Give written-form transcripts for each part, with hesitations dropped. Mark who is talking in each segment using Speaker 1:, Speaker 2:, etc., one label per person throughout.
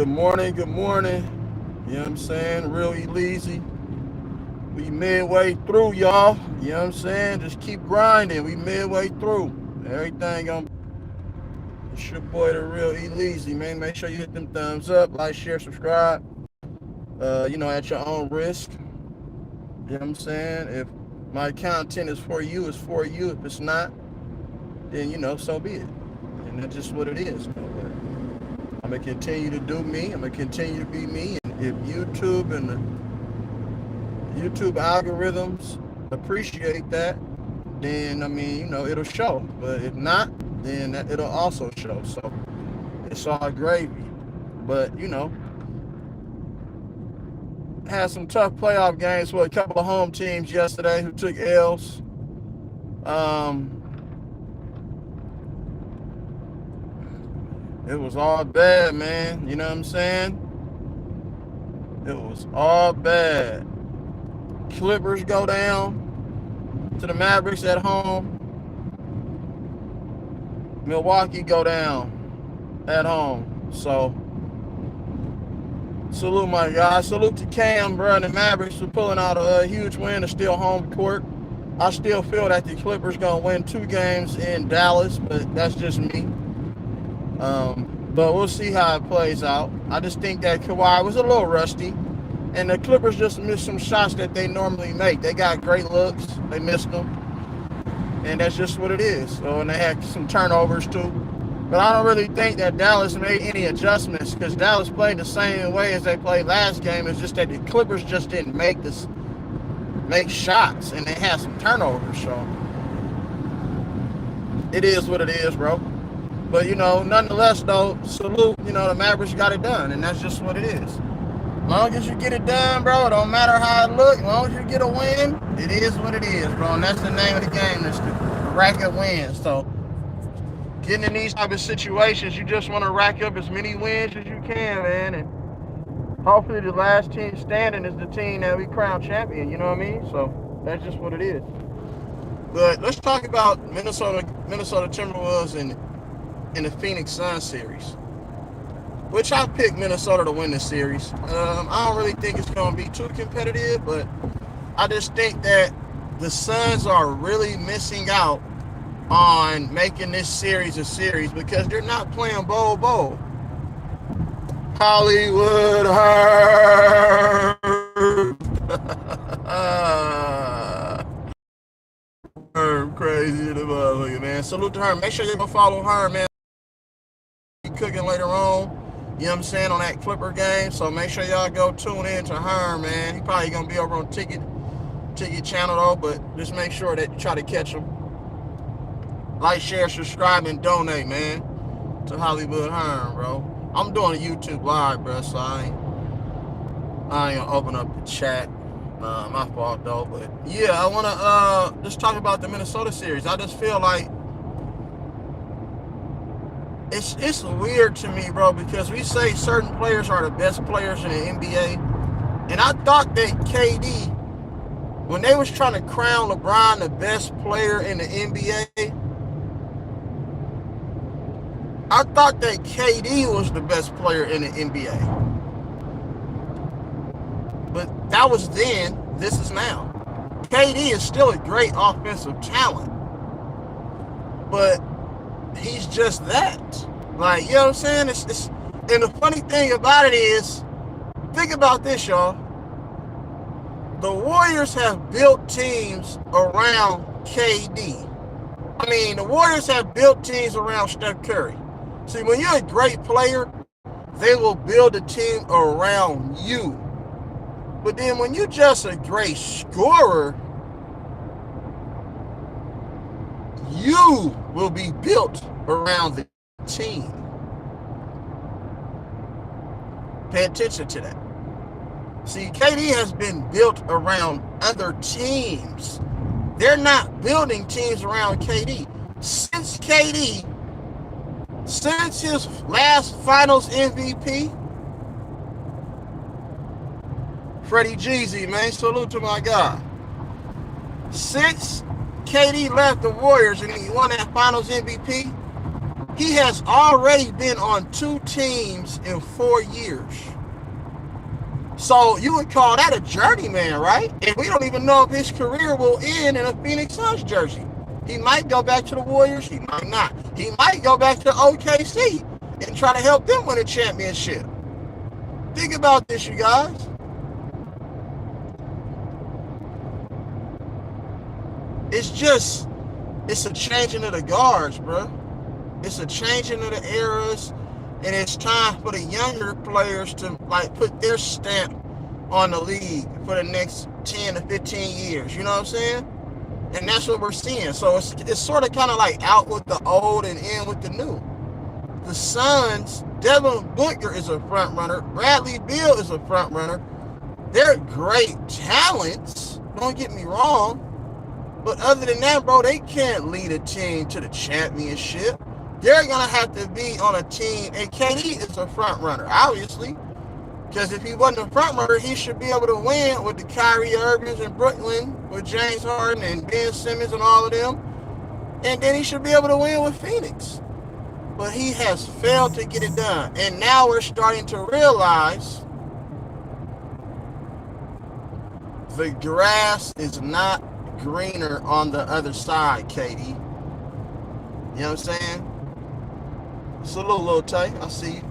Speaker 1: Good morning, good morning. You know what I'm saying? Real E-Leezy. We midway through, y'all. You know what I'm saying? Just keep grinding. We midway through. Everything on. It's your boy, the real E-Leezy, man. Make sure you hit them thumbs up, like, share, subscribe. At your own risk. You know what I'm saying? If my content is for you, it's for you. If it's not, then, so be it. And that's just what it is. I'm going to continue to do me. I'm going to continue to be me. And if YouTube and the YouTube algorithms appreciate that, then it'll show. But if not, then it'll also show. So it's all gravy. But had some tough playoff games with a couple of home teams yesterday who took L's. It was all bad, man. You know what I'm saying? It was all bad. Clippers go down to the Mavericks at home. Milwaukee go down at home. So, salute my guys. Salute to Cam, bro, and the Mavericks for pulling out a huge win to steal home court. I still feel that the Clippers going to win 2 games in Dallas, but that's just me. But we'll see how it plays out. I just think that Kawhi was a little rusty. And the Clippers just missed some shots that they normally make. They got great looks. They missed them. And that's just what it is. So, and they had some turnovers too. But I don't really think that Dallas made any adjustments because Dallas played the same way as they played last game. It's just that the Clippers just didn't make shots. And they had some turnovers. So, it is what it is, bro. But, nonetheless, though, salute, the Mavericks got it done. And that's just what it is. As long as you get it done, bro, it don't matter how it look. As long as you get a win, it is what it is, bro. And that's the name of the game, is to rack up wins. So, getting in these type of situations, you just want to rack up as many wins as you can, man. And hopefully the last team standing is the team that we crown champion, you know what I mean? So, that's just what it is. But let's talk about Minnesota Timberwolves and the Phoenix Suns series, which I picked Minnesota to win this series. I don't really think it's going to be too competitive, but I just think that the Suns are really missing out on making this series a series because they're not playing bowl. Hollywood Herb, crazy in the motherfucker, man. Salute to Herb. Make sure you go follow Herb, man. Cooking later on, you know what I'm saying, on that Clipper game. So make sure y'all go tune in to Herm, man. He probably gonna be over on Ticket channel though, but just make sure that you try to catch him. Like, share, subscribe, and donate, man, to Hollywood Herm, bro. I'm doing a YouTube live, bro, so I ain't gonna open up the chat. My fault though, but yeah, I wanna just talk about the Minnesota series. I just feel like it's weird to me, bro, because we say certain players are the best players in the NBA, and I thought that KD, when they was trying to crown LeBron the best player in the NBA, I thought that KD was the best player in the NBA. But that was then, this is now. KD is still a great offensive talent, but he's just that. Like, you know what I'm saying? It's and the funny thing about it is, think about this, y'all. The Warriors have built teams around KD. I mean, the Warriors have built teams around Steph Curry. See, when you're a great player, they will build a team around you. But then when you're just a great scorer, you will be built around the team. Pay attention to that. See, KD has been built around other teams. They're not building teams around KD. Since his last Finals MVP, Freddie Jeezy, man, salute to my guy. Since KD left the Warriors and he won that Finals MVP, He has already been on 2 teams in 4 years. So you would call that a journeyman, right? And we don't even know if his career will end in a Phoenix Suns jersey. He might go back to the Warriors. He might not. He might go back to OKC and try to help them win a championship. Think about this, you guys. It's a changing of the guards, bro. It's a changing of the eras, and it's time for the younger players to like put their stamp on the league for the next 10 to 15 years. You know what I'm saying? And that's what we're seeing. So it's sort of kind of like out with the old and in with the new. The Suns, Devin Booker is a front runner. Bradley Beal is a front runner. They're great talents. Don't get me wrong. But other than that, bro, they can't lead a team to the championship. They're going to have to be on a team. And KD is a front runner, obviously. Because if he wasn't a front runner, he should be able to win with the Kyrie Irvings in Brooklyn, with James Harden and Ben Simmons and all of them. And then he should be able to win with Phoenix. But he has failed to get it done. And now we're starting to realize the grass is not greener on the other side, KD. You know what I'm saying? Salute, little Tay. I see you.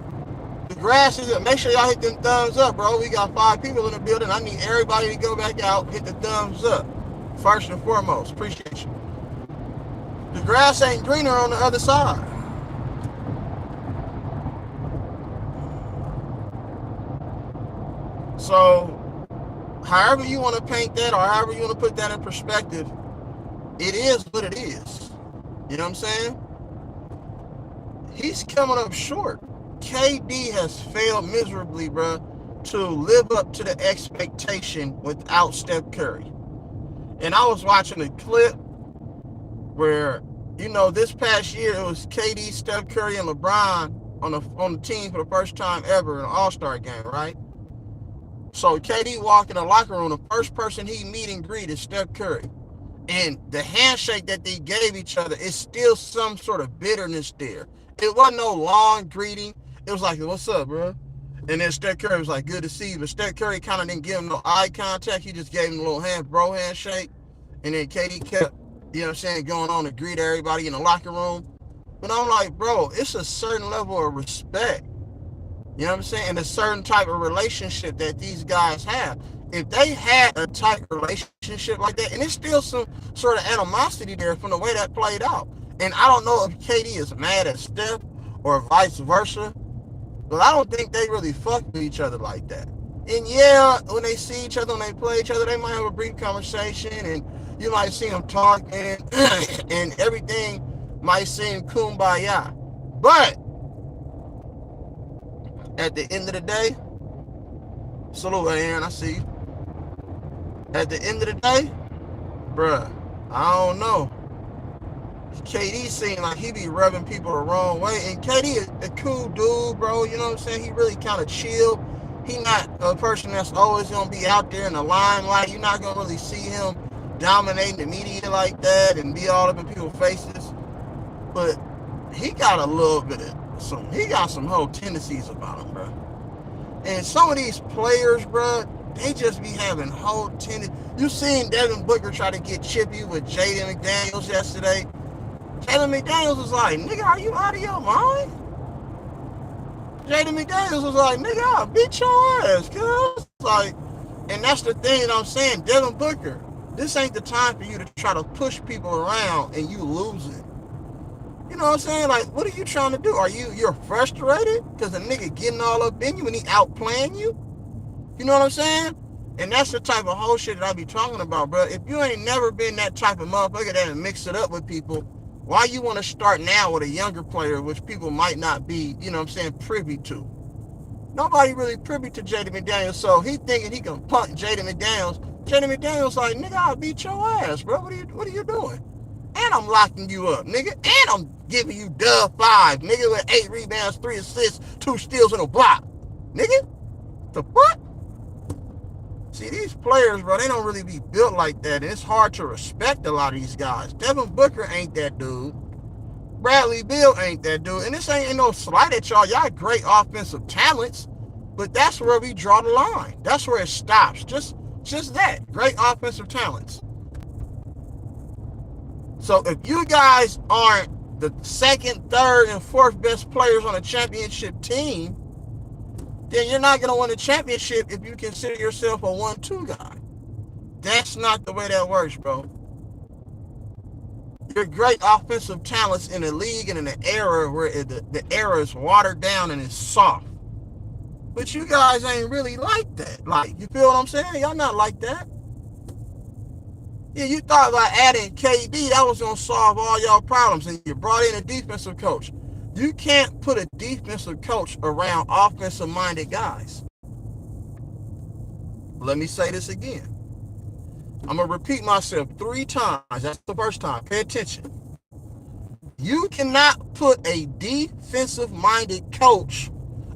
Speaker 1: The grass isn't. Make sure y'all hit them thumbs up, bro. We got 5 people in the building. I need everybody to go back out, hit the thumbs up. First and foremost. Appreciate you. The grass ain't greener on the other side. So, however you want to paint that or however you want to put that in perspective, it is what it is. You know what I'm saying? He's coming up short. KD has failed miserably, bro, to live up to the expectation without Steph Curry. And I was watching a clip where, you know, this past year it was KD, Steph Curry, and LeBron on the team for the first time ever in an All-Star game, right? So KD walked in the locker room, the first person he meet and greet is Steph Curry. And the handshake that they gave each other is still some sort of bitterness there. It wasn't no long greeting. It was like, what's up, bro? And then Steph Curry was like, good to see you. But Steph Curry kind of didn't give him no eye contact. He just gave him a little handshake. And then KD kept, you know what I'm saying, going on to greet everybody in the locker room. But I'm like, bro, it's a certain level of respect. You know what I'm saying? And a certain type of relationship that these guys have. If they had a tight relationship like that, and there's still some sort of animosity there from the way that played out. And I don't know if KD is mad at Steph or vice versa, but I don't think they really fuck with each other like that. And yeah, when they see each other, when they play each other, they might have a brief conversation, and you might see them talking, and everything might seem kumbaya. But at the end of the day, salute, Aaron, I see you. At the end of the day, bruh, I don't know. KD seemed like he be rubbing people the wrong way. And KD is a cool dude, bro. You know what I'm saying? He really kind of chill. He not a person that's always going to be out there in the limelight. You're not going to really see him dominating the media like that and be all up in people's faces. But he got a little bit of he got some whole tendencies about him, bro. And some of these players, bro, they just be having whole tendencies. You seen Devin Booker try to get chippy with Jaden McDaniels yesterday. Jaden McDaniels was like, nigga, are you out of your mind? Jaden McDaniels was like, nigga, I'll beat your ass, cuz. Like, and that's the thing that I'm saying, Devin Booker, this ain't the time for you to try to push people around and you losing. You know what I'm saying? Like, what are you trying to do? You're frustrated because a nigga getting all up in you and he outplaying you? You know what I'm saying? And that's the type of whole shit that I be talking about, bro. If you ain't never been that type of motherfucker that mix it up with people, why you want to start now with a younger player, which people might not be, you know what I'm saying, privy to? Nobody really privy to Jaden McDaniels, so he thinking he can punt Jaden McDaniels. Jaden McDaniels like, nigga, I'll beat your ass, bro. What are you doing? And I'm locking you up, nigga. And I'm giving you dub 5, nigga, with 8 rebounds, 3 assists, 2 steals, and a block. Nigga, the fuck? See, these players, bro, they don't really be built like that. And it's hard to respect a lot of these guys. Devin Booker ain't that dude. Bradley Beal ain't that dude. And this ain't no slight at y'all. Y'all great offensive talents, but that's where we draw the line. That's where it stops. Just that. Great offensive talents. So if you guys aren't the second, third, and fourth best players on a championship team, then you're not going to win a championship if you consider yourself a 1-2 guy. That's not the way that works, bro. You're great offensive talents in a league and in an era where the era is watered down and it's soft. But you guys ain't really like that. Like, you feel what I'm saying? Y'all not like that. Yeah, you thought by adding KD, that was going to solve all y'all problems, and you brought in a defensive coach. You can't put a defensive coach around offensive-minded guys. Let me say this again. I'm going to repeat myself 3 times. That's the first time. Pay attention. You cannot put a defensive-minded coach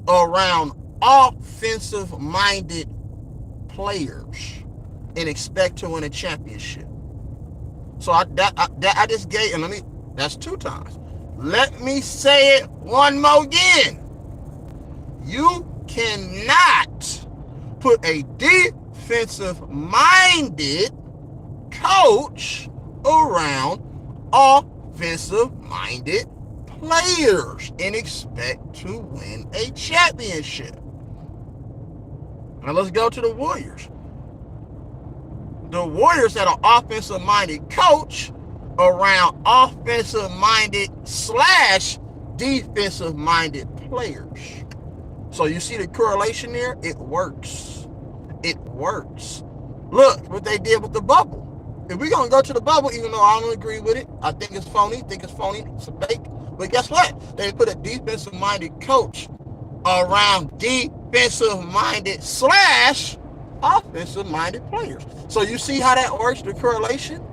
Speaker 1: around offensive-minded players and expect to win a championship. So I just gave, and that's 2 times. Let me say it one more again. You cannot put a defensive-minded coach around offensive-minded players and expect to win a championship. Now let's go to the Warriors. The Warriors had an offensive-minded coach around offensive-minded / defensive-minded players. So you see the correlation there? It works. It works. Look what they did with the bubble. If we're going to go to the bubble, even though I don't agree with it, I think it's phony, it's a fake. But guess what? They put a defensive-minded coach around defensive-minded / offensive-minded players. So you see how that works, the correlation?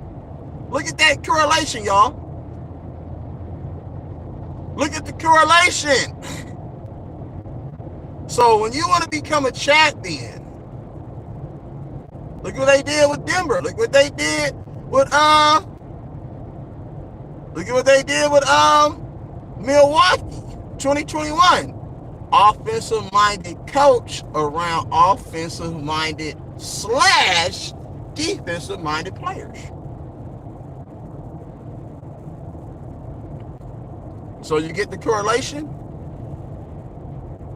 Speaker 1: Look at that correlation, y'all. Look at the correlation. So when you want to become a champion, look what they did with Denver. Look what they did with Milwaukee 2021. Offensive-minded coach around offensive-minded / defensive-minded players. So you get the correlation?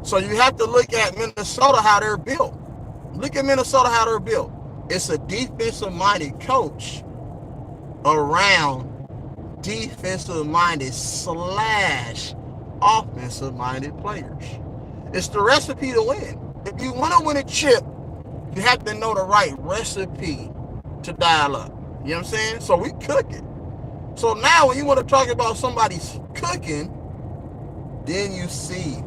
Speaker 1: So you have to look at Minnesota, how they're built. Look at Minnesota, how they're built. It's a defensive-minded coach around defensive-minded / offensive-minded players. It's the recipe to win. If you want to win a chip, you have to know the right recipe to dial up. You know what I'm saying? So we cook it. So now when you want to talk about somebody's cooking, then you see.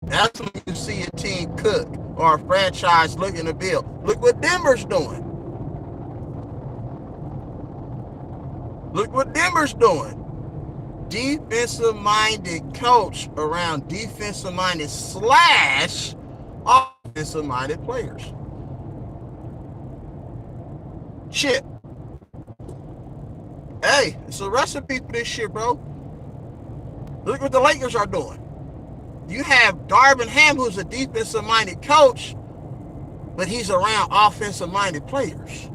Speaker 1: That's when you see a team cook or a franchise looking to build. Look what Denver's doing. Look what Denver's doing. Defensive-minded coach around defensive-minded / offensive-minded players. Chip. Hey, it's a recipe for this shit, bro. Look what the Lakers are doing. You have Darvin Ham, who's a defensive-minded coach, but he's around offensive-minded players.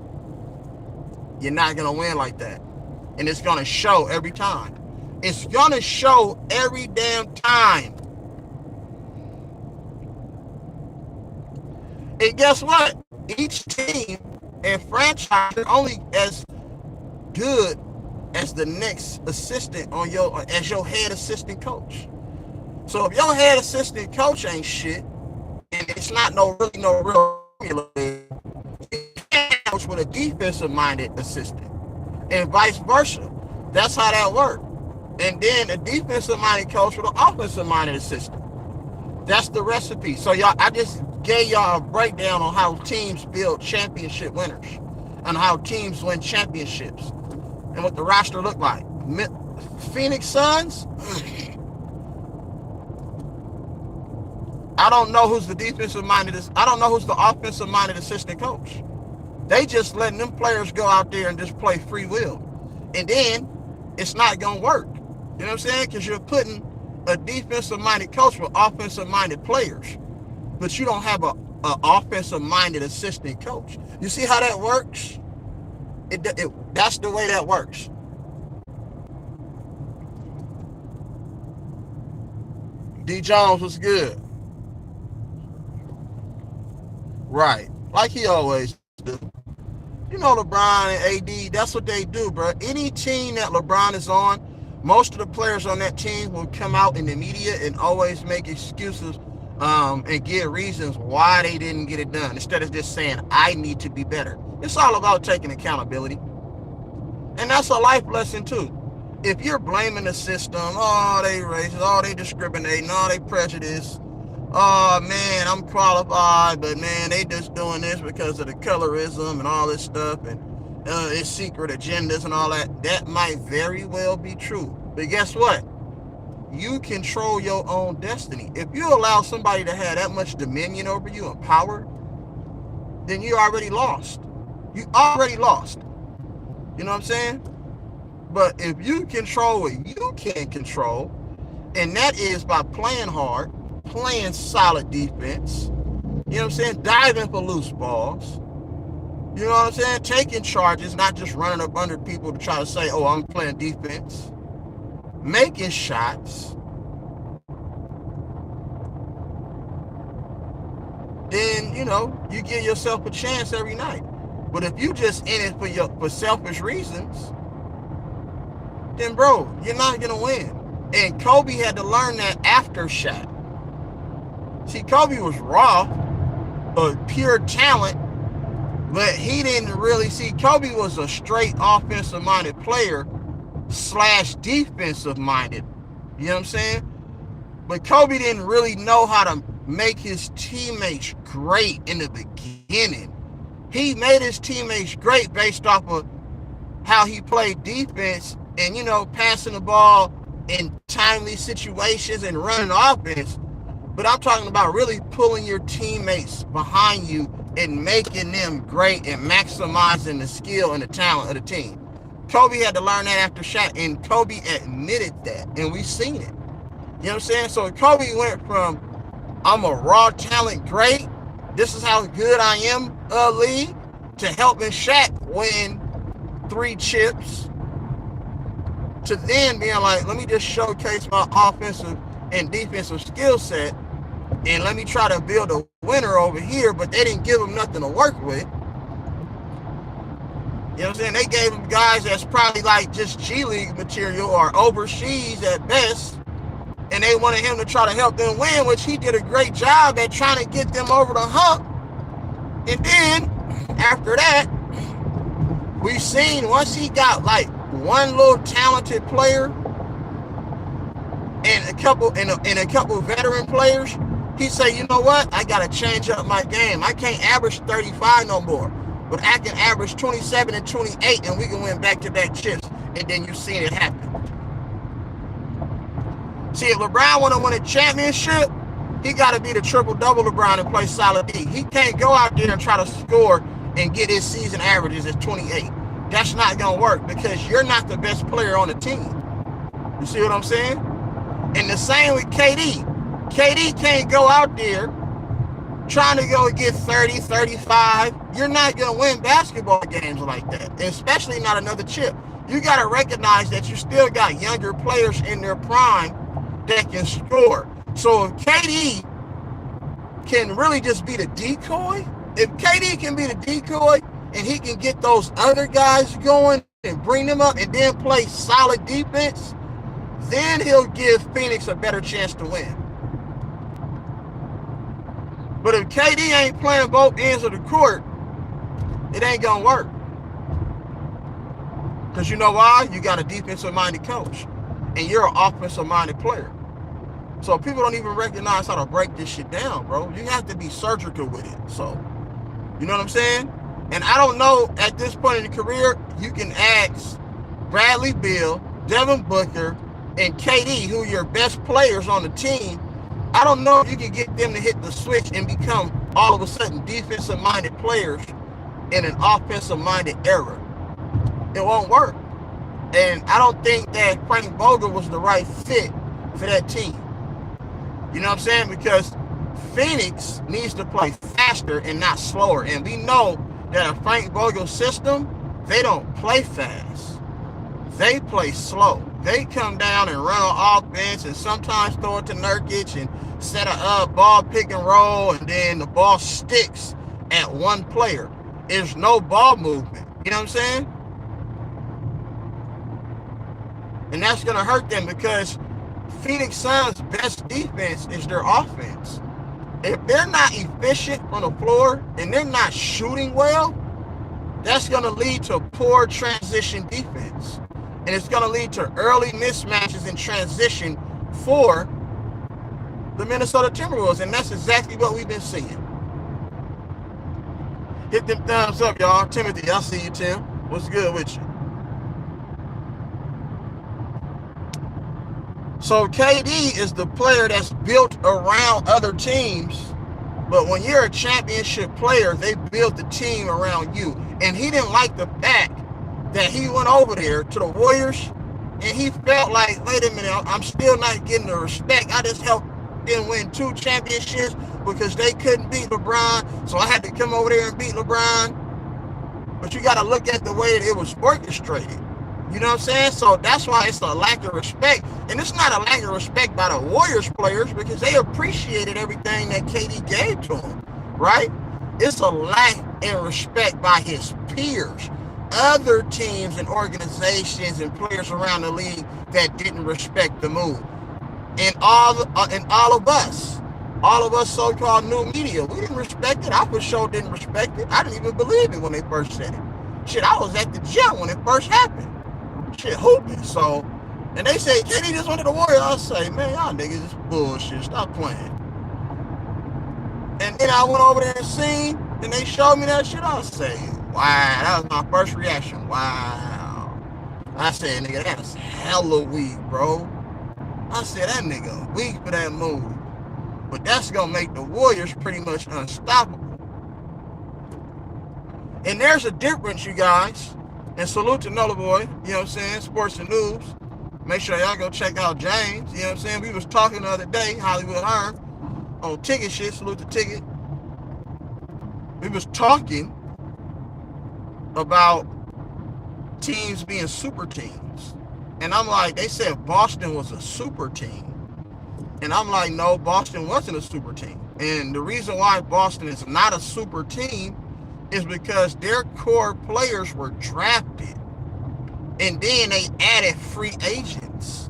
Speaker 1: You're not going to win like that. And it's going to show every time. It's going to show every damn time. And guess what? Each team and franchise are only as good as the next assistant on as your head assistant coach. So if your head assistant coach ain't shit, and it's not no real formula, you can't coach with a defensive-minded assistant, and vice versa. That's how that works. And then a defensive-minded coach with an offensive-minded assistant. That's the recipe. So y'all, I just gave y'all a breakdown on how teams build championship winners and how teams win championships and what the roster look like. Phoenix Suns, I don't know who's the defensive-minded. I don't know who's the offensive-minded assistant coach. They just letting them players go out there and just play free will. And then it's not going to work. You know what I'm saying? Because you're putting a defensive-minded coach with offensive-minded players, but you don't have a offensive-minded assistant coach. You see how that works? That's the way that works. D. Jones was good. Right. Like he always do. You know LeBron and AD, that's what they do, bro. Any team that LeBron is on, most of the players on that team will come out in the media and always make excuses and give reasons why they didn't get it done, instead of just saying, I need to be better. It's all about taking accountability. And that's a life lesson too. If you're blaming the system, oh, they racist, oh, they discriminating, oh, they prejudice, oh, man, I'm qualified, but, man, they just doing this because of the colorism and all this stuff, and it's secret agendas and all that, that might very well be true. But guess what? You control your own destiny. If you allow somebody to have that much dominion over you and power, then you already lost. You already lost. You know what I'm saying? But if you control what you can control, and that is by playing hard, playing solid defense, you know what I'm saying, diving for loose balls, you know what I'm saying, taking charges, not just running up under people to try to say, oh, I'm playing defense, making shots, then, you know, you give yourself a chance every night. But if you just in it for selfish reasons, then, bro, you're not going to win. And Kobe had to learn that after Shaq. See, Kobe was raw, pure talent, but he didn't really see. Kobe was a straight offensive-minded player / defensive-minded. You know what I'm saying? But Kobe didn't really know how to make his teammates great in the beginning. He made his teammates great based off of how he played defense and, you know, passing the ball in timely situations and running offense. But I'm talking about really pulling your teammates behind you and making them great and maximizing the skill and the talent of the team. Kobe had to learn that after Shaq, and Kobe admitted that, and we've seen it. You know what I'm saying? So Kobe went from, I'm a raw talent great, this is how good I am, league, to helping Shaq win 3 chips, to then being like, let me just showcase my offensive and defensive skill set, and let me try to build a winner over here, but they didn't give him nothing to work with. You know what I'm saying? They gave him guys that's probably like just G League material or overseas at best, and they wanted him to try to help them win, which he did a great job at trying to get them over the hump. And then, after that, we've seen once he got like one little talented player and a couple veteran players, he said, you know what? I got to change up my game. I can't average 35 no more, but I can average 27 and 28, and we can win back-to-back chips. And then you've seen it happen. See, if LeBron want to win a championship, he got to be the triple-double LeBron and play solid D. He can't go out there and try to score and get his season averages at 28. That's not going to work because you're not the best player on the team. You see what I'm saying? And the same with KD. KD can't go out there trying to go get 30, 35. You're not going to win basketball games like that, especially not another chip. You got to recognize that you still got younger players in their prime that can score. So if KD can really just be the decoy, if KD can be the decoy and he can get those other guys going and bring them up and then play solid defense, then he'll give Phoenix a better chance to win. But if KD ain't playing both ends of the court, it ain't going to work. Because you know why? You got a defensive-minded coach, and you're an offensive-minded player. So people don't even recognize how to break this shit down, bro. You have to be surgical with it. So, you know what I'm saying? And I don't know, at this point in the career, you can ask Bradley Beal, Devin Booker, and KD, who are your best players on the team. I don't know if you can get them to hit the switch and become all of a sudden defensive-minded players in an offensive-minded era. It won't work. And I don't think that Frank Vogel was the right fit for that team. You know what I'm saying? Because Phoenix needs to play faster and not slower. And we know that a Frank Vogel system, they don't play fast. They play slow. They come down and run on offense and sometimes throw it to Nurkic and set a ball pick and roll, and then the ball sticks at one player. There's no ball movement. You know what I'm saying? And that's going to hurt them because Phoenix Suns' best defense is their offense. If they're not efficient on the floor and they're not shooting well, that's going to lead to poor transition defense. And it's going to lead to early mismatches in transition for the Minnesota Timberwolves. And that's exactly what we've been seeing. Hit them thumbs up, y'all. Timothy, I see you, Tim. What's good with you? So KD is the player that's built around other teams, but when you're a championship player, they build the team around you. And he didn't like the fact that he went over there to the Warriors and he felt like, wait a minute, I'm still not getting the respect. I just helped them win 2 championships because they couldn't beat LeBron, so I had to come over there and beat LeBron. But you got to look at the way that it was orchestrated. You know what I'm saying? So that's why it's a lack of respect. And it's not a lack of respect by the Warriors players because they appreciated everything that KD gave to them, right? It's a lack in respect by his peers, other teams and organizations and players around the league that didn't respect the move. And all of us so-called new media, we didn't respect it. I for sure didn't respect it. I didn't even believe it when they first said it. Shit, I was at the gym when it first happened. Shit, hooping. So, and they say, KD just went to the Warriors. I say, man, y'all niggas is bullshit. Stop playing. And then I went over there and seen, and they showed me that shit. I say, wow, that was my first reaction. Wow. I said, nigga, that's hella weak, bro. I said, that nigga weak for that move. But that's gonna make the Warriors pretty much unstoppable. And there's a difference, you guys. And salute to Nola Boy, you know what I'm saying, Sports and News. Make sure y'all go check out James, you know what I'm saying. We was talking the other day, Hollywood Hearn, on ticket shit, salute the ticket. We was talking about teams being super teams. And I'm like, they said Boston was a super team. And I'm like, no, Boston wasn't a super team. And the reason why Boston is not a super team is because their core players were drafted and then they added free agents.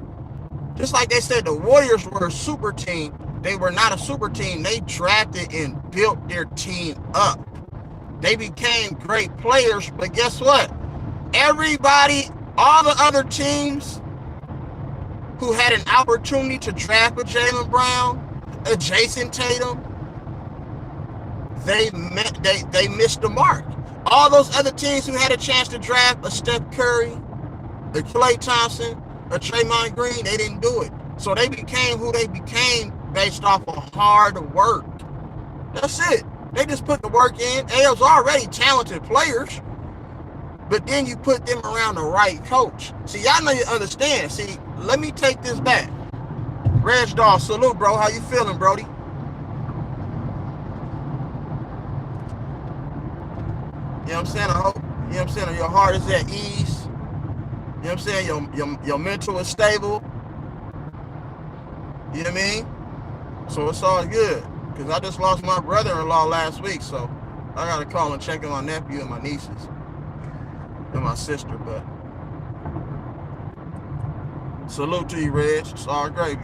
Speaker 1: Just like they said the Warriors were a super team, they were not a super team. They drafted and built their team up. They became great players, but guess what? Everybody, all the other teams who had an opportunity to draft a Jaylen Brown, a Jason Tatum, they missed the mark. All those other teams who had a chance to draft a Steph Curry, a Klay Thompson, a Draymond Green, they didn't do it. So they became who they became based off of hard work. That's it. They just put the work in. They was already talented players, but then you put them around the right coach. See, y'all know you understand. See, let me take this back. Reg Dawg, salute, bro. How you feeling, Brody? You know what I'm saying? I hope, you know what I'm saying, your heart is at ease. You know what I'm saying? Your mental is stable. You know what I mean? So it's all good. Because I just lost my brother-in-law last week, so I got to call and check on my nephew and my nieces. And my sister, but salute to you, Reg. It's all gravy.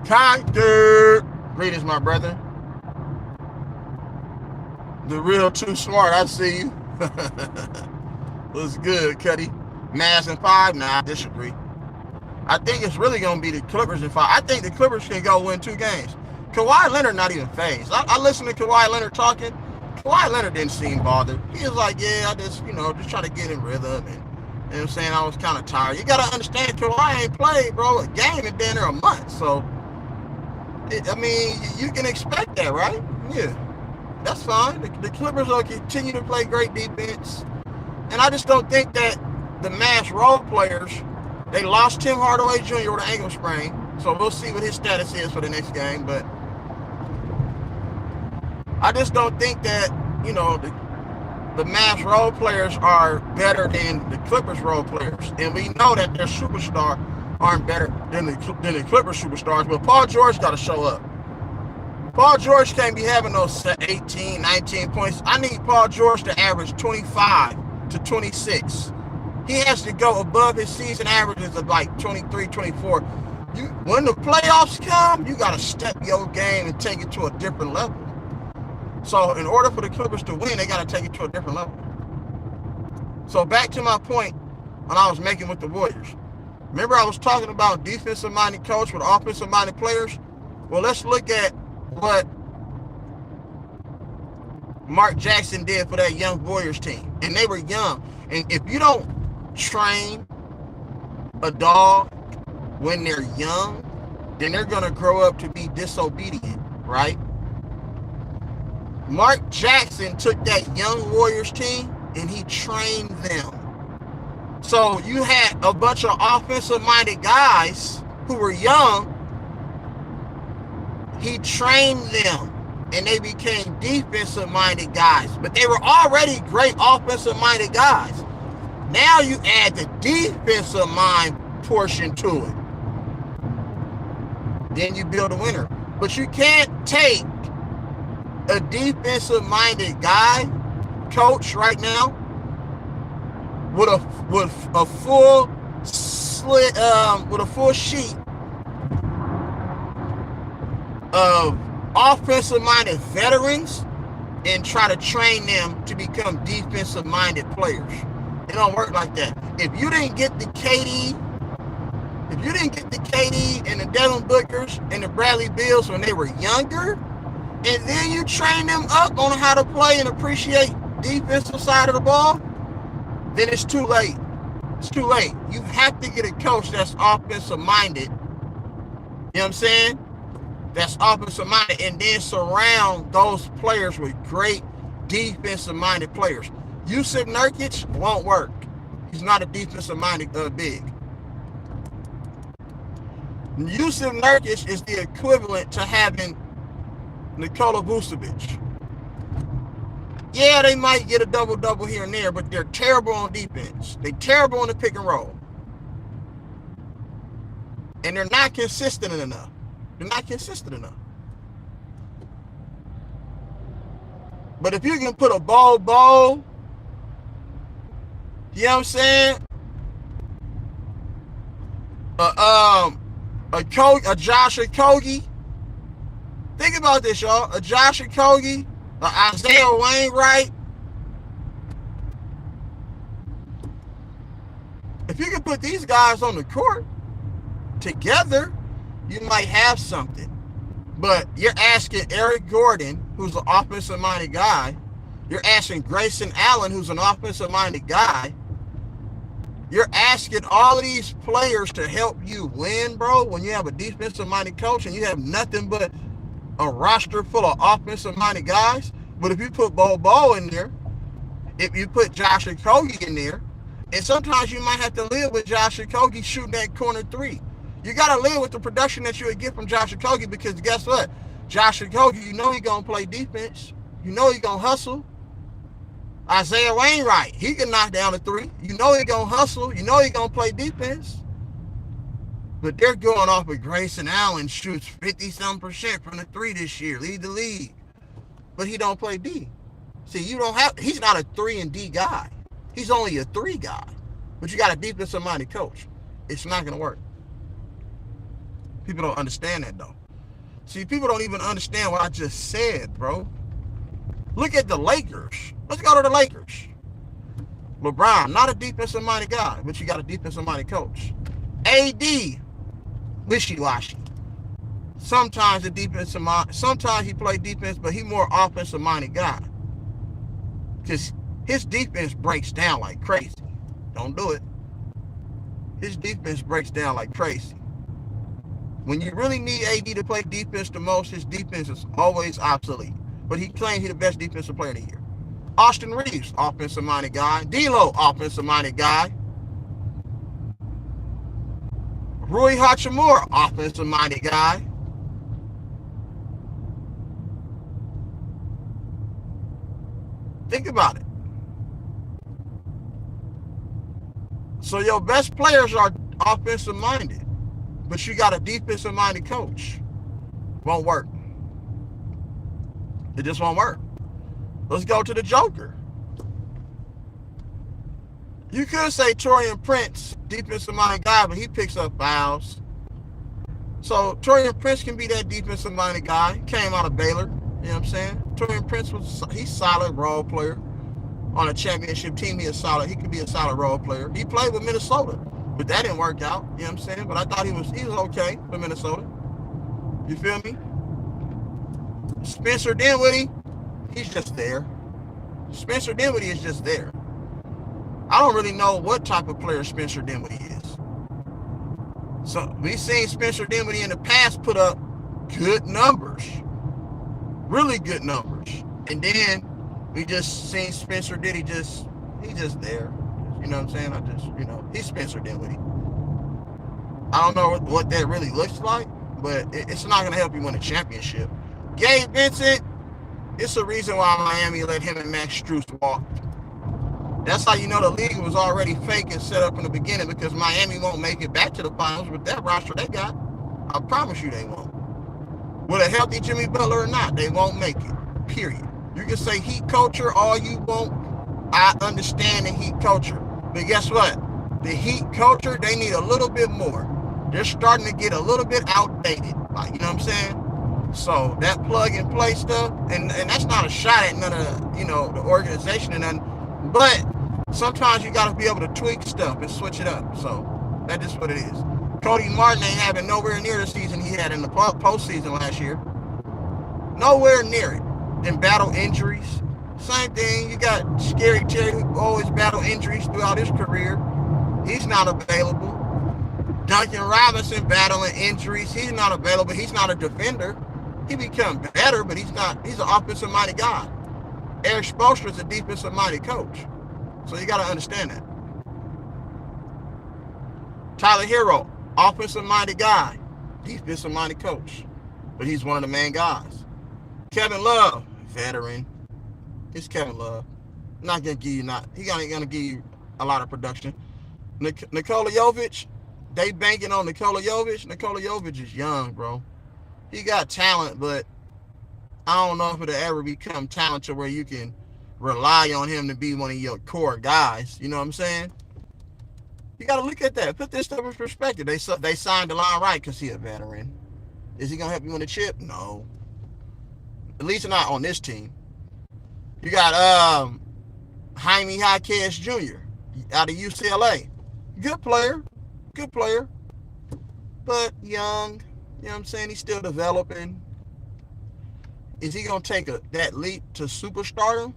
Speaker 1: Conquered. Greetings, my brother. The real too smart, I see you. What's good, Cuddy? Mavs in 5? Nah, I disagree. I think it's really going to be the Clippers in 5. I think the Clippers can go win 2 games. Kawhi Leonard not even phased. I listened to Kawhi Leonard talking. Kawhi Leonard didn't seem bothered. He was like, yeah, I just, just try to get in rhythm. And, you know what I'm saying? I was kind of tired. You got to understand, Kawhi ain't played, bro, a game and been there a month. So, you can expect that, right? Yeah. That's fine. The Clippers will continue to play great defense. And I just don't think that the mass role players, they lost Tim Hardaway Jr. with an ankle sprain, so we'll see what his status is for the next game. But I just don't think that, you know, the Mavs role players are better than the Clippers role players. And we know that their superstars aren't better than the Clippers superstars. But Paul George got to show up. Paul George can't be having those 18, 19 points. I need Paul George to average 25 to 26. He has to go above his season averages of like 23, 24. When the playoffs come, you got to step your game and take it to a different level. So in order for the Clippers to win, they got to take it to a different level. So back to my point when I was making with the Warriors. Remember I was talking about defensive-minded coach with offensive-minded players? Well, let's look at what Mark Jackson did for that young Warriors team. And they were young. And if you don't train a dog when they're young, then they're going to grow up to be disobedient, right? Mark Jackson took that young Warriors team and he trained them. So you had a bunch of offensive-minded guys who were young. He trained them and they became defensive-minded guys. But they were already great offensive-minded guys. Now you add the defensive mind portion to it. Then you build a winner. But you can't take a defensive-minded guy, coach right now, with a full slit, with a full sheet of offensive-minded veterans, and try to train them to become defensive-minded players. It don't work like that. If you didn't get the KD, and the Devin Bookers and the Bradley Beals when they were younger, and then you train them up on how to play and appreciate defensive side of the ball, then it's too late. It's too late. You have to get a coach that's offensive-minded. You know what I'm saying? That's offensive-minded, and then surround those players with great defensive-minded players. Yusuf Nurkic won't work. He's not a defensive-minded big. Yusuf Nurkic is the equivalent to having Nikola Vucevic. Yeah, they might get a double-double here and there, but they're terrible on defense. They're terrible on the pick and roll. And they're not consistent enough. They're not consistent enough. But if you can put a ball, you know what I'm saying? A Josh Okogie. Think about this, y'all. A Josh Okogie, Isaiah Wainwright. If you can put these guys on the court together, you might have something. But you're asking Eric Gordon, who's an offensive-minded guy. You're asking Grayson Allen, who's an offensive-minded guy. You're asking all of these players to help you win, bro, when you have a defensive-minded coach and you have nothing but a roster full of offensive-minded guys. But if you put Bo in there, if you put Josh Okogie in there, and sometimes you might have to live with Josh Okogie shooting that corner three. You got to live with the production that you would get from Josh Okogie, because guess what? Josh Okogie, you know he's going to play defense. You know he's going to hustle. Isaiah Wainwright, he can knock down a three. You know he's going to hustle. You know he's going to play defense. But they're going off of Grayson Allen, shoots 50-some% from the three this year, lead the league. But he don't play D. See, he's not a 3 and D guy. He's only a 3 guy. But you got a defensive-minded coach. It's not going to work. People don't understand that, though. See, people don't even understand what I just said, bro. Look at the Lakers. Let's go to the Lakers. LeBron, not a defensive-minded guy, but you got a defensive-minded coach. AD, wishy-washy. Sometimes he play defense, but he more offensive-minded guy. Because his defense breaks down like crazy. Don't do it. His defense breaks down like crazy. When you really need AD to play defense the most, his defense is always obsolete. But he claimed he's the best defensive player of the year. Austin Reeves, offensive-minded guy. D'Lo, offensive-minded guy. Rui Hachimura, offensive-minded guy. Think about it. So your best players are offensive-minded, but you got a defensive-minded coach. Won't work. It just won't work. Let's go to the Joker. You could say Taurean Prince, defensive-minded guy, but he picks up fouls. So Taurean Prince can be that defensive-minded guy. Came out of Baylor. You know what I'm saying? Taurean Prince he's solid role player. On a championship team, he could be a solid role player. He played with Minnesota, but that didn't work out. You know what I'm saying? But I thought he was okay for Minnesota. You feel me? Spencer Dinwiddie, he's just there. Spencer Dinwiddie is just there. I don't really know what type of player Spencer Dinwiddie is. So we've seen Spencer Dinwiddie in the past put up good numbers, really good numbers, and then we just seen Spencer Dinwiddie he's just there. You know what I'm saying? He's Spencer Dinwiddie. I don't know what that really looks like, but it's not going to help you win a championship. Gabe Vincent, it's a reason why Miami let him and Max Strus walk. That's how you know the league was already fake and set up in the beginning, because Miami won't make it back to the finals with that roster they got. I promise you they won't. With a healthy Jimmy Butler or not, they won't make it. Period. You can say Heat culture all you want. I understand the Heat culture. But guess what? The Heat culture, they need a little bit more. They're starting to get a little bit outdated. Like, you know what I'm saying? So that plug and play stuff, and that's not a shot at none of the organization and nothing. But sometimes you got to be able to tweak stuff and switch it up. So that's just what it is. Cody Martin ain't having nowhere near the season he had in the postseason last year. Nowhere near it. And battle injuries. Same thing. You got Scary Terry, who always battle injuries throughout his career. He's not available. Duncan Robinson battling injuries. He's not available. He's not a defender. He become better, but he's an offensive-minded guy. Eric Spoelstra is a defensive-minded coach. So you got to understand that. Tyler Hero, offensive-minded guy, defensive-minded coach. But he's one of the main guys. Kevin Love, veteran. It's Kevin Love. Not gonna give you he ain't gonna give you a lot of production. Nikola Jovic, they banking on Nikola Jovic. Nikola Jovic is young, bro. He got talent, but I don't know if it'll ever become talent to where you can rely on him to be one of your core guys. You know what I'm saying? You gotta look at that. Put this stuff in perspective. They signed DeLon Wright because he's a veteran. Is he gonna help you win a chip? No. At least not on this team. You got Jaime Jaquez Jr. out of UCLA. Good player. But young. You know what I'm saying? He's still developing. Is he going to take that leap to superstardom?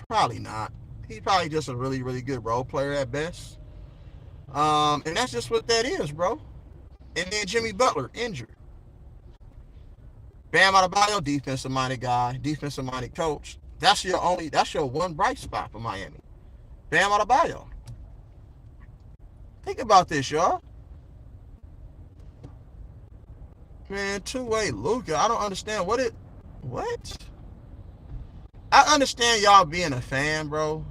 Speaker 1: Probably not. He's probably just a really, really good role player at best. And that's just what that is, bro. And then Jimmy Butler, injured. Bam Adebayo, defensive-minded guy, defensive-minded coach. That's your one bright spot for Miami. Bam Adebayo. Think about this, y'all. Man, two-way Luka. I don't understand what? I understand y'all being a fan, bro.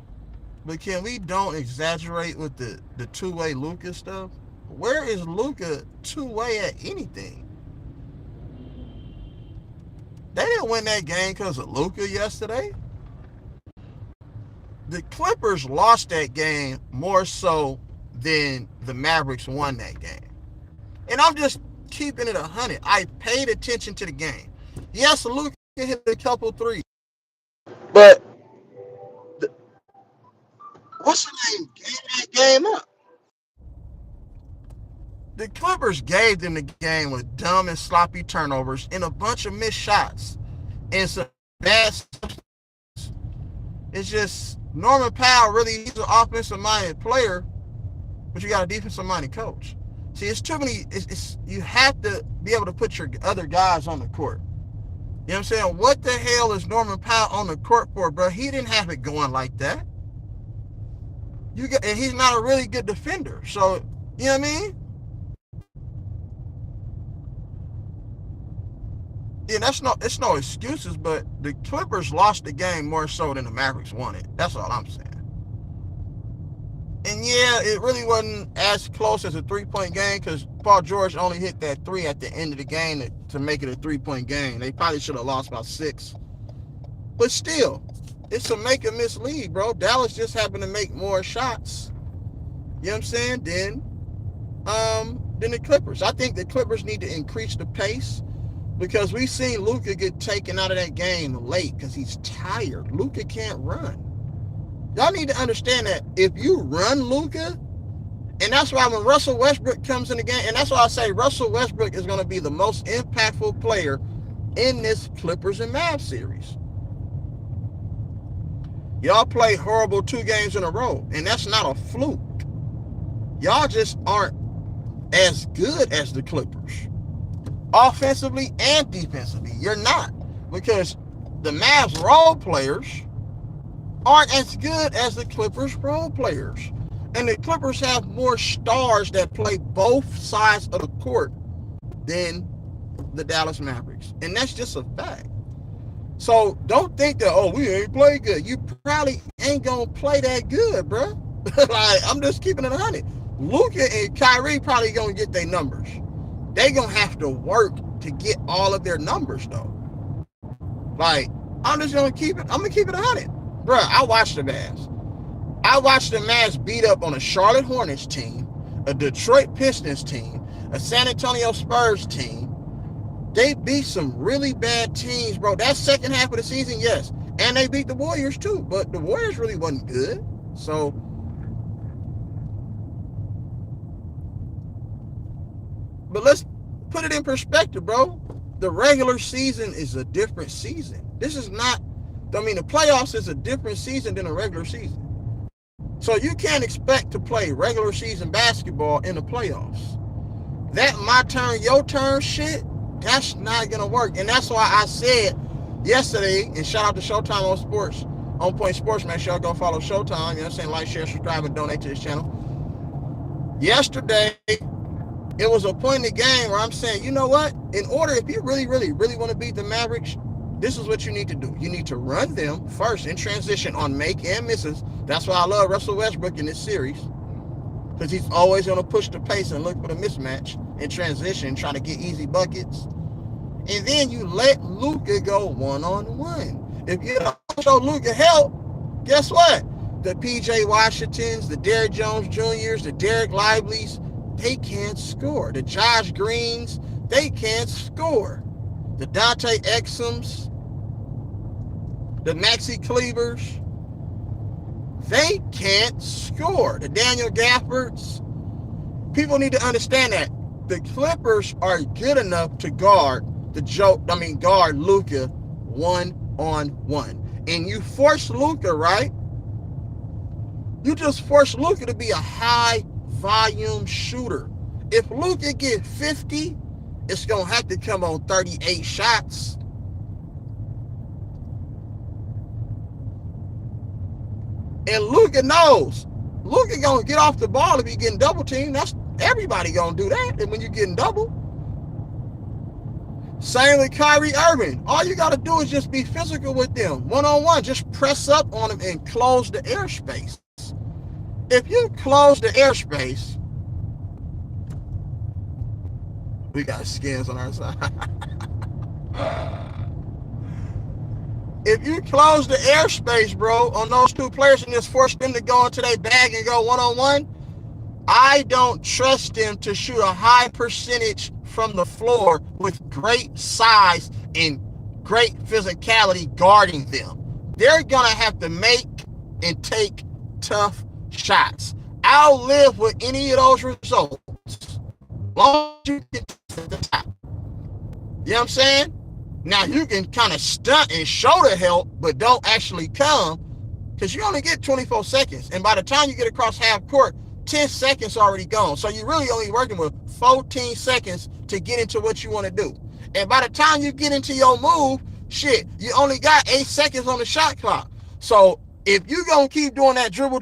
Speaker 1: But can we don't exaggerate with the two-way Luka stuff? Where is Luka two-way at anything? They didn't win that game because of Luka yesterday. The Clippers lost that game more so than the Mavericks won that game. And I'm just keeping it 100. I paid attention to the game. Yes, Luka hit a couple threes. But what's the name? Gave that game up. The Clippers gave them the game with dumb and sloppy turnovers and a bunch of missed shots and some bad stuff. It's just Norman Powell he's an offensive-minded player, but you got a defensive-minded coach. See, it's too many. You have to be able to put your other guys on the court. You know what I'm saying? What the hell is Norman Powell on the court for, bro? He didn't have it going like that. And he's not a really good defender. So, you know what I mean? Yeah, it's no excuses, but the Clippers lost the game more so than the Mavericks won it. That's all I'm saying. And yeah, it really wasn't as close as a 3-point game because Paul George only hit that three at the end of the game to make it a 3-point game. They probably should have lost by 6. But still, it's a make or miss league, bro. Dallas just happened to make more shots. You know what I'm saying? Than the Clippers. I think the Clippers need to increase the pace because we've seen Luka get taken out of that game late because he's tired. Luka can't run. Y'all need to understand that if you run Luka, and that's why when Russell Westbrook comes in the game, and that's why I say Russell Westbrook is going to be the most impactful player in this Clippers and Mavs series. Y'all play horrible 2 games in a row, and that's not a fluke. Y'all just aren't as good as the Clippers. Offensively and defensively, you're not. Because the Mavs role players aren't as good as the Clippers role players. And the Clippers have more stars that play both sides of the court than the Dallas Mavericks. And that's just a fact. So don't think that, oh, we ain't play good. You probably ain't going to play that good, bro. Like, I'm just keeping it 100. Luka and Kyrie probably going to get their numbers. They going to have to work to get all of their numbers, though. Like, I'm just going to keep it. I'm going to keep it 100. Bro, I watched the Mavs. I watched the Mavs beat up on a Charlotte Hornets team, a Detroit Pistons team, a San Antonio Spurs team. They beat some really bad teams, bro. That second half of the season, yes. And they beat the Warriors, too. But the Warriors really wasn't good. So, but let's put it in perspective, bro. The regular season is a different season. This is not, I mean, the playoffs is a different season than a regular season. So you can't expect to play regular season basketball in the playoffs. That my turn, your turn shit, that's not going to work. And that's why I said yesterday, and shout out to Showtime on Sports, On Point Sports, make sure y'all go follow Showtime. You know what I'm saying? Like, share, subscribe, and donate to this channel. Yesterday, it was a point in the game where I'm saying, you know what? In order, if you really, really, really want to beat the Mavericks, this is what you need to do. You need to run them first in transition on make and misses. That's why I love Russell Westbrook in this series, because he's always going to push the pace and look for the mismatch in transition, trying to get easy buckets. And then you let Luka go one-on-one. If you don't show Luka help, guess what? The P.J. Washingtons, the Derrick Jones Jr.'s, the Derek Lively's, they can't score. The Josh Greens, they can't score. The Dante Exums, the Maxi Cleavers, they can't score. The Daniel Gaffords. People need to understand that the Clippers are good enough to guard guard Luka one-on-one. And you force Luka, right? You just force Luka to be a high volume shooter. If Luka get 50, it's going to have to come on 38 shots. And Luka knows. Luka going to get off the ball if he getting double teamed. That's everybody going to do that. And when you're getting double. Same with Kyrie Irving. All you got to do is just be physical with them. One-on-one. Just press up on them and close the airspace. If you close the airspace, we got skins on our side. If you close the airspace, bro, on those two players and just force them to go into their bag and go one-on-one, I don't trust them to shoot a high percentage from the floor with great size and great physicality guarding them. They're going to have to make and take tough shots. I'll live with any of those results as long as you get to the top. You know what I'm saying? Now, you can kind of stunt and show the help, but don't actually come, because you only get 24 seconds. And by the time you get across half court, 10 seconds already gone. So you're really only working with 14 seconds to get into what you want to do. And by the time you get into your move, shit, you only got 8 seconds on the shot clock. So if you're going to keep doing that dribble,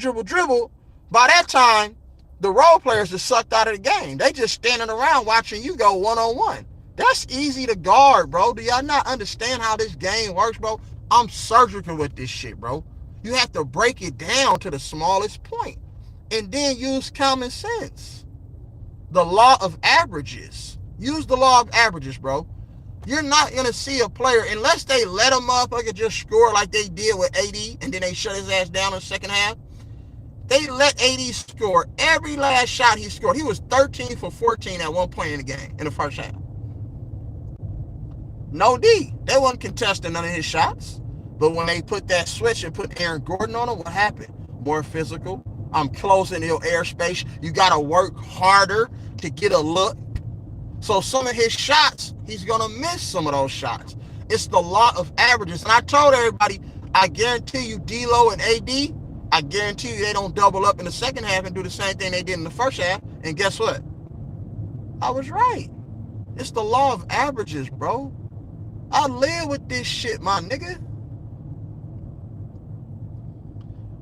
Speaker 1: by that time, the role players are sucked out of the game. They just standing around watching you go one-on-one. That's easy to guard, bro. Do y'all not understand how this game works, bro? I'm surgical with this shit, bro. You have to break it down to the smallest point and then use common sense. The law of averages. Use the law of averages, bro. You're not going to see a player, unless they let a motherfucker just score like they did with AD and then they shut his ass down in the second half. They let AD score every last shot he scored. He was 13 for 14 at one point in the game, in the first half. No D. They wasn't contesting none of his shots. But when they put that switch and put Aaron Gordon on him, what happened? More physical. I'm closing your airspace. You got to work harder to get a look. So some of his shots, he's going to miss some of those shots. It's the law of averages. And I told everybody, I guarantee you D-Lo and AD, I guarantee you they don't double up in the second half and do the same thing they did in the first half. And guess what? I was right. It's the law of averages, bro. I live with this shit, my nigga.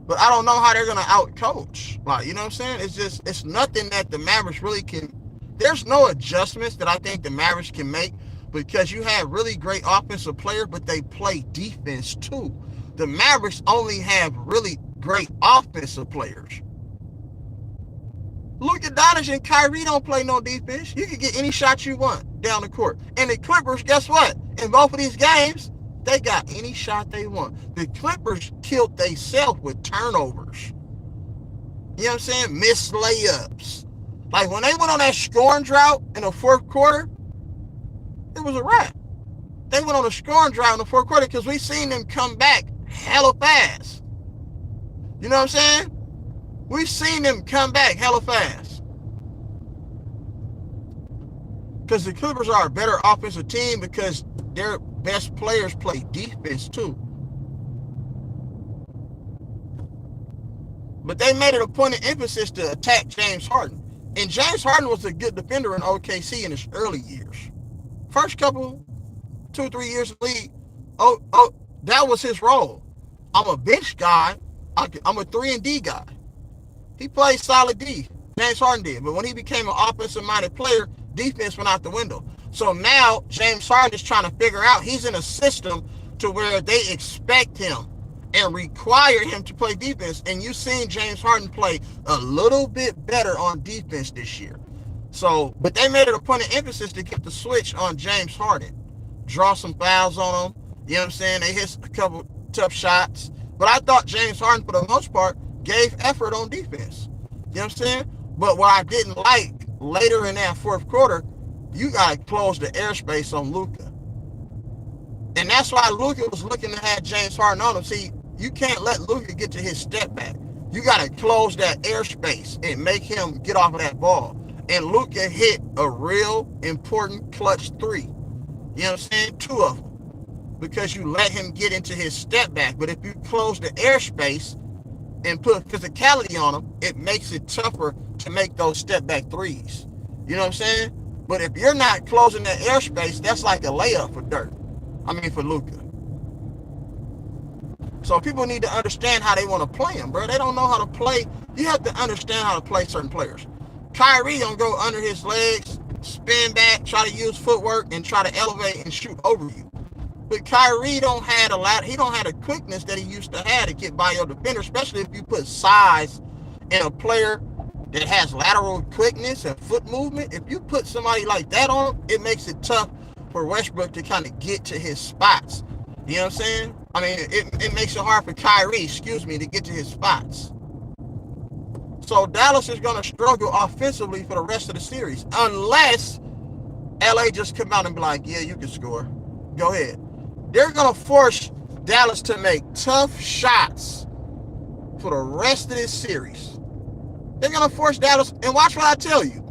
Speaker 1: But I don't know how they're going to out-coach. Like, you know what I'm saying? It's just, it's nothing that the Mavericks really can. There's no adjustments that I think the Mavericks can make because you have really great offensive players, but they play defense too. The Mavericks only have really great offensive players. Luka Doncic and Kyrie don't play no defense. You can get any shot you want down the court. And the Clippers, guess what? In both of these games, they got any shot they want. The Clippers killed themselves with turnovers. You know what I'm saying? Missed layups. Like when they went on that scoring drought in the fourth quarter, it was a wrap. They went on a scoring drought in the fourth quarter because we seen them come back hella fast. You know what I'm saying? We've seen them come back hella fast. Because the Clippers are a better offensive team because their best players play defense too. But they made it a point of emphasis to attack James Harden. And James Harden was a good defender in OKC in his early years. First couple, 2-3 years in the league, that was his role. I'm a bench guy. I'm a 3-and-D guy. He played solid D. James Harden did. But when he became an offensive-minded player, defense went out the window. So now James Harden is trying to figure out, he's in a system to where they expect him and require him to play defense. And you've seen James Harden play a little bit better on defense this year. So, but they made it a point of emphasis to get the switch on James Harden. Draw some fouls on him. You know what I'm saying? They hit a couple tough shots. But I thought James Harden, for the most part, gave effort on defense. You know what I'm saying? But what I didn't like later in that fourth quarter, you got to close the airspace on Luka. And that's why Luka was looking to have James Harden on him. See, you can't let Luka get to his step back. You got to close that airspace and make him get off of that ball. And Luka hit a real important clutch three. You know what I'm saying? 2 of them. Because you let him get into his step back. But if you close the airspace and put physicality on him, it makes it tougher to make those step back threes. You know what I'm saying? But if you're not closing that airspace, that's like a layup for Luka. So people need to understand how they want to play him, bro. They don't know how to play. You have to understand how to play certain players. Kyrie don't go under his legs, spin back, try to use footwork, and try to elevate and shoot over you. But Kyrie don't have the quickness that he used to have to get by your defender, especially if you put size in a player that has lateral quickness and foot movement. If you put somebody like that on, it makes it tough for Westbrook to kind of get to his spots. You know what I'm saying? I mean, it makes it hard for Kyrie, to get to his spots. So Dallas is going to struggle offensively for the rest of the series, unless LA just come out and be like, yeah, you can score. Go ahead. They're going to force Dallas to make tough shots for the rest of this series. They're going to force Dallas, and watch what I tell you.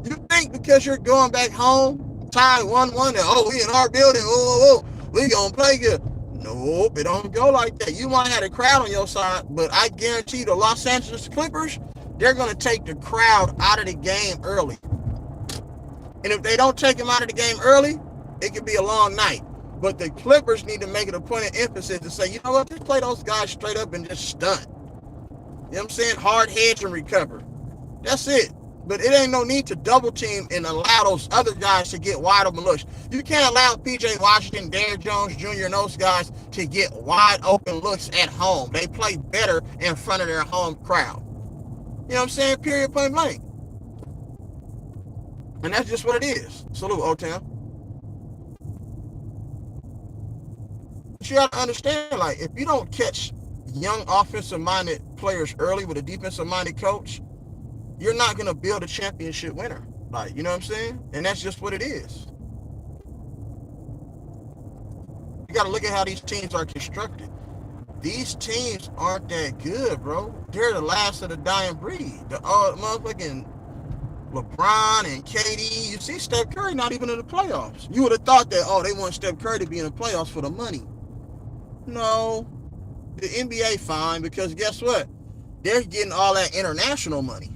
Speaker 1: You think because you're going back home, tied 1-1, and we in our building, we going to play good. Nope, it don't go like that. You might have a crowd on your side, but I guarantee you the Los Angeles Clippers, they're going to take the crowd out of the game early. And if they don't take them out of the game early, it could be a long night. But the Clippers need to make it a point of emphasis to say, you know what, just play those guys straight up and just stunt. You know what I'm saying? Hard hedge and recover. That's it. But it ain't no need to double team and allow those other guys to get wide open looks. You can't allow PJ Washington, Derrick Jones Jr., and those guys to get wide open looks at home. They play better in front of their home crowd. You know what I'm saying? Period, point blank. And that's just what it is. Salute, O-Town. But you got to understand, like, if you don't catch young offensive-minded players early with a defensive-minded coach, you're not going to build a championship winner. Like, you know what I'm saying? And that's just what it is. You got to look at how these teams are constructed. These teams aren't that good, bro. They're the last of the dying breed. The motherfucking LeBron and KD. You see Steph Curry not even in the playoffs. You would have thought that, oh, they want Steph Curry to be in the playoffs for the money. No. The NBA fine, because guess what? They're getting all that international money.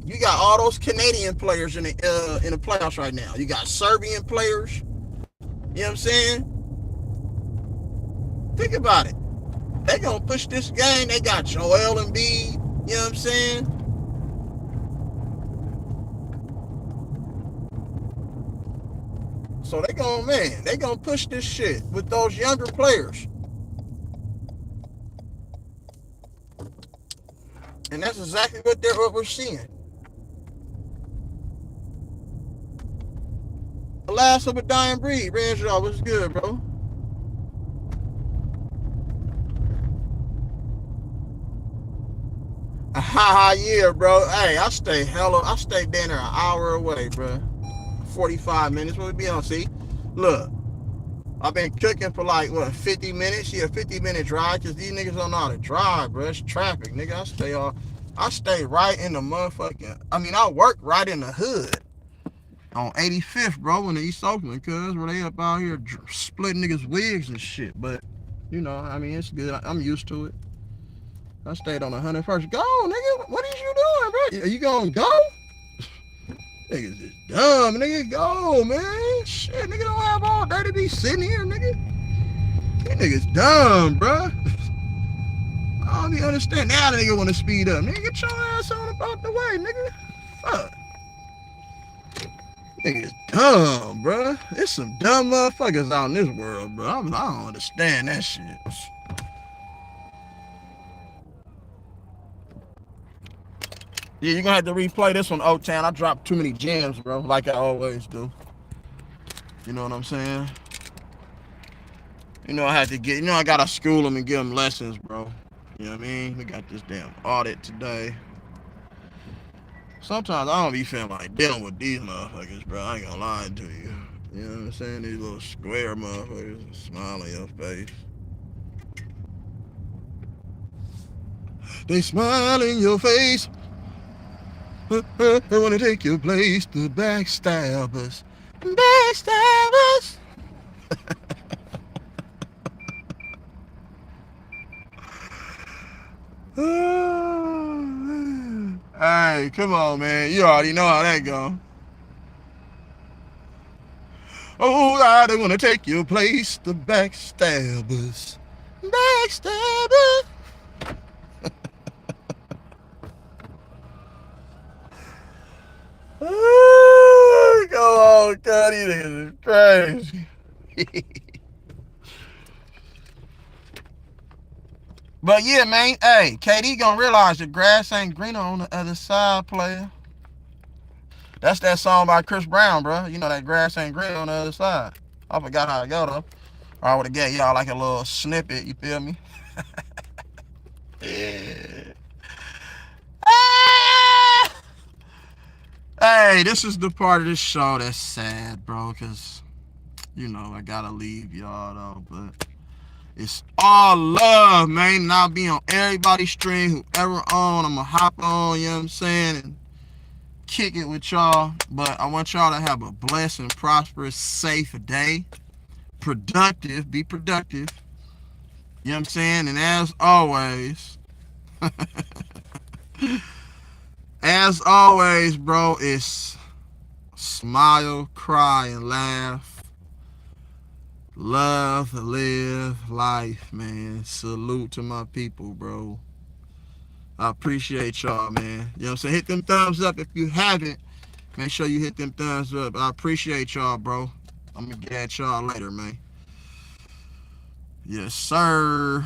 Speaker 1: You got all those Canadian players in the playoffs right now. You got Serbian players. You know what I'm saying? Think about it. They gonna push this game. They got Joel Embiid. You know what I'm saying? So they gonna push this shit with those younger players. And that's exactly what we're seeing. The last of a dying breed. Ranjall, what's good, bro? Yeah, bro. Hey, I stay down there an hour away, bro. 45 minutes. What we be on? See, look, I've been cooking for like what 50 minutes. Yeah, 50-minute drive, because these niggas don't know how to drive, bro. It's traffic, nigga. I stay right in the motherfucking. I mean, I work right in the hood on 85th, bro, in the East Oakland, cuz where they up out here splitting niggas wigs and shit. But you know, I mean, it's good. I'm used to it. I stayed on 101st. Go, nigga. What is you doing, bro? Are you gonna go? Niggas is dumb, nigga. Go, man. Shit, nigga don't have all day to be sitting here, nigga. These niggas dumb, bro. I don't even understand. Now the nigga want to speed up. Nigga, get your ass on about the way, nigga. Fuck. Niggas dumb, bro. There's some dumb motherfuckers out in this world, bro. I don't understand that shit. Yeah, you're gonna have to replay this one, O-Town. I dropped too many gems, bro, like I always do. You know what I'm saying? You know, I gotta school them and give them lessons, bro. You know what I mean? We got this damn audit today. Sometimes I don't be feeling like dealing with these motherfuckers, bro. I ain't gonna lie to you. You know what I'm saying? These little square motherfuckers, smile on your face. They smile in your face. They wanna take your place, the backstabbers. Backstabbers. Hey, come on, man. You already know how that go. Oh, they wanna take your place, the backstabbers. Backstabbers. Go on, Cuddy, niggas is crazy. But yeah, man, hey, KD gonna realize the grass ain't greener on the other side, player. That's that song by Chris Brown, bro. You know that grass ain't greener on the other side. I forgot how it go though. Or I would have gave y'all like a little snippet, you feel me? Hey, this is the part of this show that's sad, bro, because, you know, I gotta leave y'all, though, but it's all love, man, and I'll be on everybody's stream, whoever on, I'm gonna hop on, you know what I'm saying, and kick it with y'all, but I want y'all to have a blessed and prosperous, safe day, be productive, you know what I'm saying, and as always, bro, it's smile, cry, and laugh. Love, live life, man. Salute to my people, bro. I appreciate y'all, man. You know what I'm saying? Hit them thumbs up if you haven't. Make sure you hit them thumbs up. I appreciate y'all, bro. I'm going to get at y'all later, man. Yes, sir.